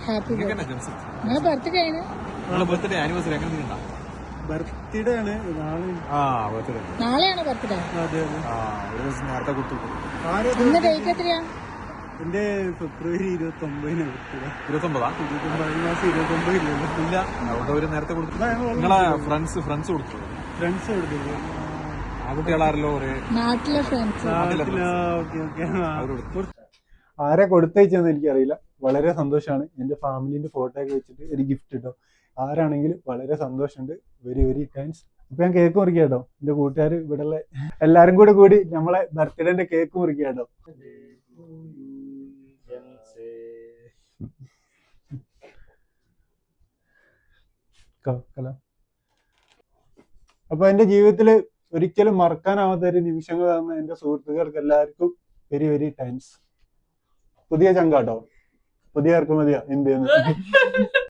Happy birthday birthday ആണ് നാളെയാണ് birthday. ഇന്ന് ഡേറ്റ് എത്രയാ? എന്റെ ഫെബ്രുവരി 29 ബർത്ത്ഡേ. 29 മാസം 29 ഇല്ല, അവിടെ നേരത്തെ കൊടുത്തു. നിങ്ങളെ ഫ്രണ്ട്സ് കൊടുത്തു. ഫ്രണ്ട്സ് കൊടുത്തു. ആൺകുട്ടികളാരല്ലോ നാട്ടിലെ ഫ്രണ്ട്സ്. ആരെ കൊടുത്തയച്ചെന്ന് എനിക്കറിയില്ല. വളരെ സന്തോഷമാണ്. എന്റെ ഫാമിലിന്റെ ഫോട്ടോ ഒക്കെ വെച്ചിട്ട് ഒരു ഗിഫ്റ്റ് കിട്ടോ. ആരാണെങ്കിലും വളരെ സന്തോഷമുണ്ട്. Very very thanks. അപ്പൊ ഞാൻ കേക്ക് മുറിക്കാം കേട്ടോ. എന്റെ കൂട്ടുകാർ ഇവിടെ എല്ലാരും കൂടി നമ്മളെ ബർത്ത്ഡേന്റെ കേക്ക് മുറിക്കാം കേട്ടോ. അപ്പൊ എന്റെ ജീവിതത്തില് ഒരിക്കലും മറക്കാനാവാത്ത ഒരു നിമിഷങ്ങൾ തന്ന എന്റെ സുഹൃത്തുക്കൾക്ക് എല്ലാവർക്കും വെരി വെരി താങ്ക്സ്. പുതിയ ചങ്കാട്ടോ, പുതിയ ഇറക്കുമതിയാ ഇന്ത്യന്ന്.